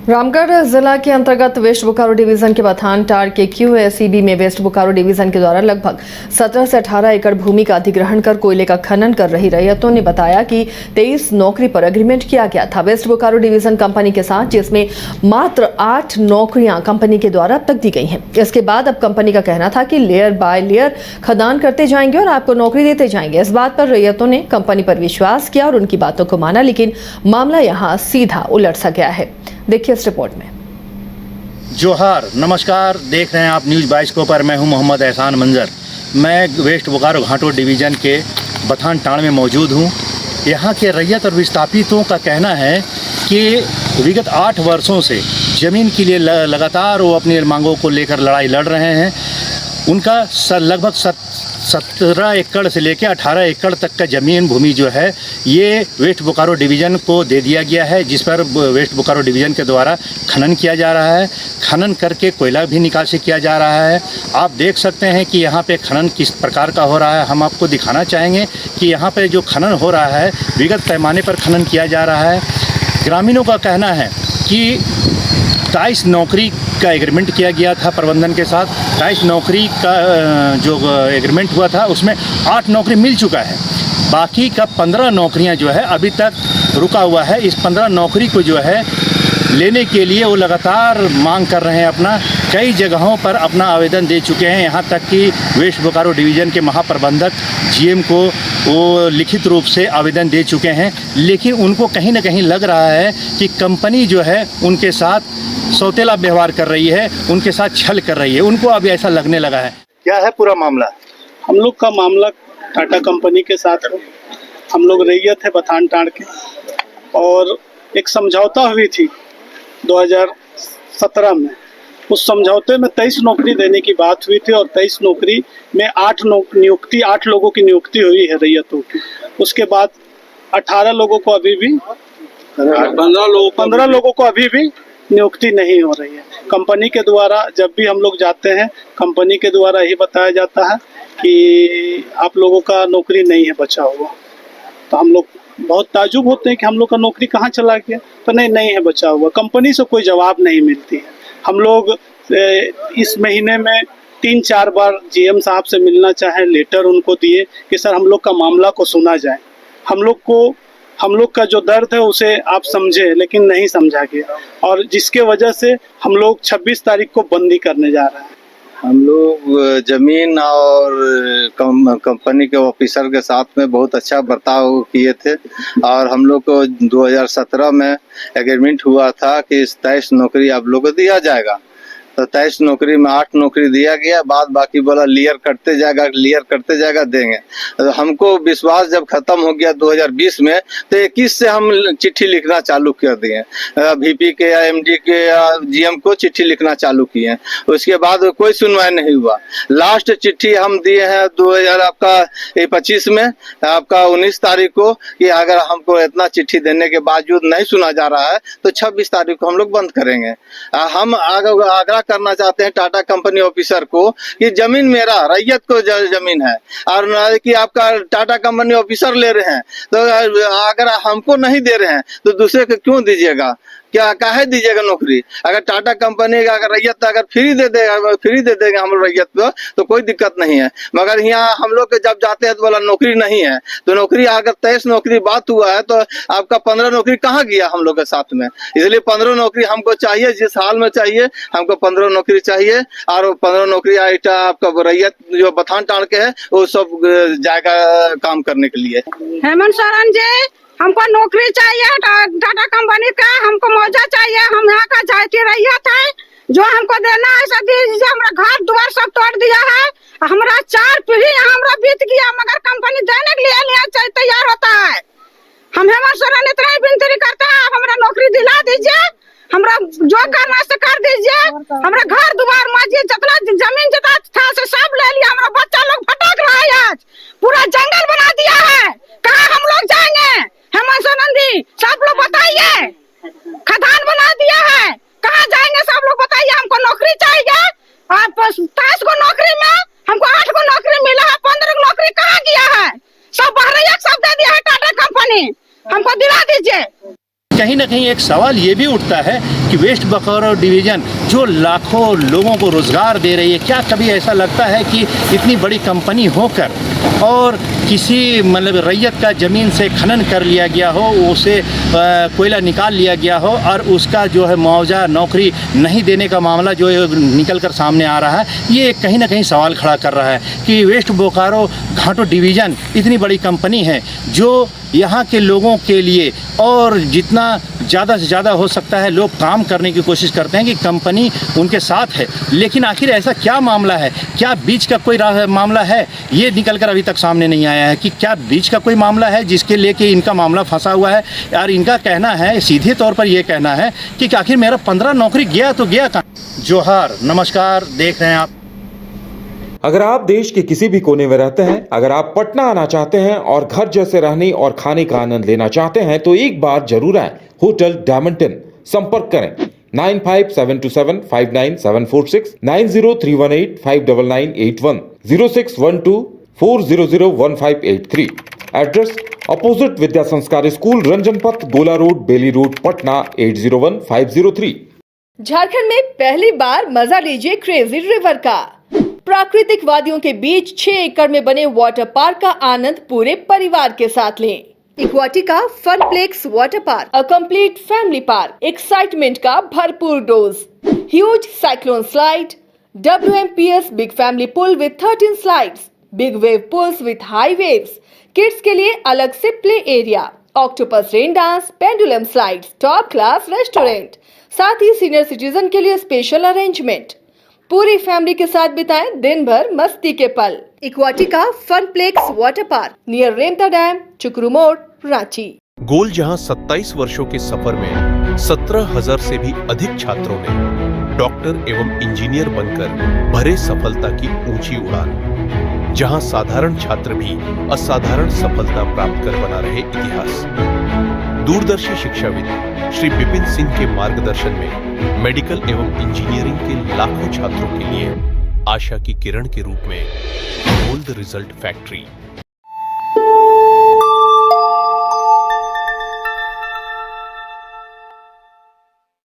रामगढ़ जिला के अंतर्गत वेस्ट बोकारो डिवीजन के बथानटाड़ के QACB में वेस्ट बोकारो डिवीजन के द्वारा लगभग 17 से 18 एकड़ भूमि का अधिग्रहण कर कोयले का खनन कर रही रैयतों ने बताया कि 23 नौकरी पर एग्रीमेंट किया गया था वेस्ट बोकारो डिवीजन कंपनी के साथ, जिसमें मात्र 8 नौकरियां कंपनी के द्वारा अब तक दी गई हैं। इसके बाद अब कंपनी का कहना था कि लेयर बाय लेयर खदान करते जाएंगे और आपको नौकरी देते जाएंगे। इस बात पर रैयतों ने कंपनी पर विश्वास किया और उनकी बातों को माना, लेकिन मामला यहाँ सीधा उलट सा गया है। देखिए इस रिपोर्ट में। जोहार, नमस्कार, देख रहे हैं आप न्यूज़ 22 को पर मैं हूं मोहम्मद एहसान मंजर। मैं वेस्ट बोकारो घाटों डिवीज़न के बथानटाड़ में मौजूद हूं। यहां के रैयत और विस्थापितों का कहना है कि विगत 8 वर्षों से ज़मीन के लिए लगातार वो अपनी मांगों को लेकर लड़ाई लड़ रहे हैं। उनका लगभग 17 एकड़ से लेकर 18 एकड़ तक का ज़मीन भूमि जो है ये वेस्ट बोकारो डिवीज़न को दे दिया गया है, जिस पर वेस्ट बोकारो डिवीज़न के द्वारा खनन किया जा रहा है। खनन करके कोयला भी निकासी किया जा रहा है। आप देख सकते हैं कि यहाँ पे खनन किस प्रकार का हो रहा है। हम आपको दिखाना चाहेंगे कि यहाँ पे जो खनन हो रहा है विगत पैमाने पर खनन किया जा रहा है। ग्रामीणों का कहना है कि 23 नौकरी का एग्रीमेंट किया गया था प्रबंधन के साथ। 23 नौकरी का जो एग्रीमेंट हुआ था उसमें 8 नौकरी मिल चुका है। बाकी का 15 नौकरियां जो है अभी तक रुका हुआ है। इस 15 नौकरी को जो है लेने के लिए वो लगातार मांग कर रहे हैं अपना। कई जगहों पर अपना आवेदन दे चुके हैं। यहाँ तक कि वेस्ट बोकारो डिवीज़न के महाप्रबंधक GM को वो लिखित रूप से आवेदन दे चुके हैं, लेकिन उनको कहीं ना कहीं लग रहा है कि कंपनी जो है उनके साथ सौतेला व्यवहार कर रही है, उनके साथ छल कर रही है। उनको अभी ऐसा लगने लगा है। क्या है पूरा मामला? हम लोग का मामला टाटा कंपनी के साथ है। हम लोग रैयत है बथानटाड़ के, और एक समझौता हुई थी 2017 में। उस समझौते में 23 नौकरी देने की बात हुई थी और 23 नौकरी में 8 लोगों की नियुक्ति हुई है रैयतों की। उसके बाद 18 लोगों को अभी भी 15 लोगों को अभी भी नियुक्ति नहीं हो रही है। कंपनी के द्वारा जब भी हम लोग जाते हैं, कंपनी के द्वारा ही बताया जाता है कि आप लोगों का नौकरी नहीं है बचा हुआ। तो हम लोग बहुत ताजुब होते हैं कि हम लोग का नौकरी कहाँ चला गया। तो नहीं है बचा हुआ। कंपनी से कोई जवाब नहीं मिलती है। हम लोग इस महीने में 3-4 बार GM साहब से मिलना चाहे, लेटर उनको दिए कि सर हम लोग का मामला को सुना जाए। हम लोग का जो दर्द है उसे आप समझे, लेकिन नहीं समझा गया, और जिसके वजह से हम लोग 26 तारीख को बंदी करने जा रहे हैं। हम लोग जमीन और कंपनी के ऑफिसर के साथ में बहुत अच्छा बर्ताव किए थे, और हम लोग को 2017 में एग्रीमेंट हुआ था कि 23 नौकरी आप लोग को दिया जाएगा। तो 23 नौकरी में 8 नौकरी दिया गया, बाद बाकी बोला लेयर करते जाएगा देंगे। तो हमको विश्वास जब खत्म हो गया 2020 में, तो 21 से हम चिट्ठी लिखना चालू कर दिए। VP के या MD के या GM को चिट्ठी लिखना चालू किए। उसके बाद कोई सुनवाई नहीं हुआ। लास्ट चिट्ठी हम दिए हैं 2025 में, आपका 19 तारीख को, कि अगर हमको इतना चिट्ठी देने के बावजूद नहीं सुना जा रहा है तो 26 तारीख को हम लोग बंद करेंगे। हम आग्रह करना चाहते हैं टाटा कंपनी ऑफिसर को कि जमीन मेरा, रैयत को जमीन है, और कि आपका टाटा कंपनी ऑफिसर ले रहे हैं, तो अगर हमको नहीं दे रहे हैं तो दूसरे को क्यों दीजिएगा? क्या काहे दीजिएगा नौकरी? अगर टाटा कंपनी का अगर रैयत अगर फ्री दे देंगे हम लोग रैयत को, तो कोई दिक्कत नहीं है। मगर यहाँ हम लोग जब जाते हैं तो बोला नौकरी नहीं है। तो नौकरी अगर 23 नौकरी बात हुआ है तो आपका 15 नौकरी कहाँ गया हम लोग के साथ में? इसलिए 15 नौकरी हमको चाहिए, जिस हाल में चाहिए हमको 15 नौकरी चाहिए। और 15 नौकरी आपका रैयत जो बथानटाड़ के है वो सब जाएगा काम करने के लिए। हेमंत सोरेन जी, हमको नौकरी चाहिए टाटा कंपनी का, हमको मौजा चाहिए। हम यहाँ का जाति रैयत है, जो हमको देना है सब दीजिए। हमारा घर द्वार सब तोड़ दिया है, हमारा 4 पीढ़ी हमारा बीत गया, मगर कंपनी देने के लिए तैयार होता है। हम हेमंत सोरेन इतना ही विनती करते हैं, आप हमारा नौकरी दिला दीजिए, हमारा जो करना से कर दीजिए। हमारा घर द्वार मस्जिद जितना जमीन जितना था से सब ले लिया। हमारा बच्चा लोग भटक रहा है, आज पूरा जंगल बना दिया है। कहाँ हम लोग जाएंगे? हेमंत सोरेन जी सब लोग बताइए, खदान बना दिया है, कहाँ जाएंगे सब लोग बताइए। हमको नौकरी चाहिए, और 23 को नौकरी में हमको 8 को नौकरी मिला है, 15 नौकरी कहाँ गया है? सब बहरैया सब दे दिया है टाटा कंपनी, हमको दिला दीजिए। कहीं ना कहीं एक सवाल ये भी उठता है कि वेस्ट बोकारो डिवीज़न जो लाखों लोगों को रोज़गार दे रही है, क्या कभी ऐसा लगता है कि इतनी बड़ी कंपनी होकर और किसी मतलब रैयत का ज़मीन से खनन कर लिया गया हो, उसे कोयला निकाल लिया गया हो और उसका जो है मुआवजा नौकरी नहीं देने का मामला जो है निकल कर सामने आ रहा है, ये कहीं ना कहीं सवाल खड़ा कर रहा है कि वेस्ट बोकारो घाटो डिवीज़न इतनी बड़ी कंपनी है जो यहाँ के लोगों के लिए और जितना ज़्यादा से ज़्यादा हो सकता है लोग काम करने की कोशिश करते हैं कि कंपनी उनके साथ है, लेकिन आखिर ऐसा क्या मामला है, क्या बीच का कोई मामला है, ये निकल कर अभी तक सामने नहीं आया है कि क्या बीच का कोई मामला है जिसके लेके इनका मामला फंसा हुआ है। और इनका कहना है, सीधे तौर पर ये कहना है कि आखिर मेरा 15 नौकरी गया तो गया कहाँ। जोहार, नमस्कार, देख रहे हैं आप। अगर आप देश के किसी भी कोने में रहते हैं, अगर आप पटना आना चाहते हैं और घर जैसे रहने और खाने का आनंद लेना चाहते हैं तो एक बार जरूर आएं होटल डायमंटन। संपर्क करें 9572759746, 9031859981, 0612400158 एड्रेस अपोजिट विद्या संस्कार स्कूल, रंजन पथ, गोला रोड, बेली रोड, पटना 801503। झारखंड में पहली बार मजा लीजिए क्रेजी रिवर का। प्राकृतिक वादियों के बीच 6 एकड़ में बने वाटर पार्क का आनंद पूरे परिवार के साथ लें। Aquatica Funplex water park, a complete family park, excitement का भरपूर dose, huge cyclone slide, WMPS big family pool with 13 slides, big wave pools with high waves, kids के लिए अलग से play area, octopus rain dance, pendulum slides, top class restaurant, साथ ही senior citizen के लिए स्पेशल अरेंजमेंट। पूरी family के साथ बिताएं दिन भर मस्ती के पल। इक्वाटिका Funplex water park near Remta dam, चुकरू मोड़, रांची। गोल जहां 27 वर्षों के सफर में 17,000 से भी अधिक छात्रों ने डॉक्टर एवं इंजीनियर बनकर भरे सफलता की ऊंची उड़ान, जहां साधारण छात्र भी असाधारण सफलता प्राप्त कर बना रहे इतिहास। दूरदर्शी शिक्षाविद श्री विपिन सिंह के मार्गदर्शन में मेडिकल एवं इंजीनियरिंग के लाखों छात्रों के लिए आशा की किरण के रूप में गोल्ड रिजल्ट फैक्ट्री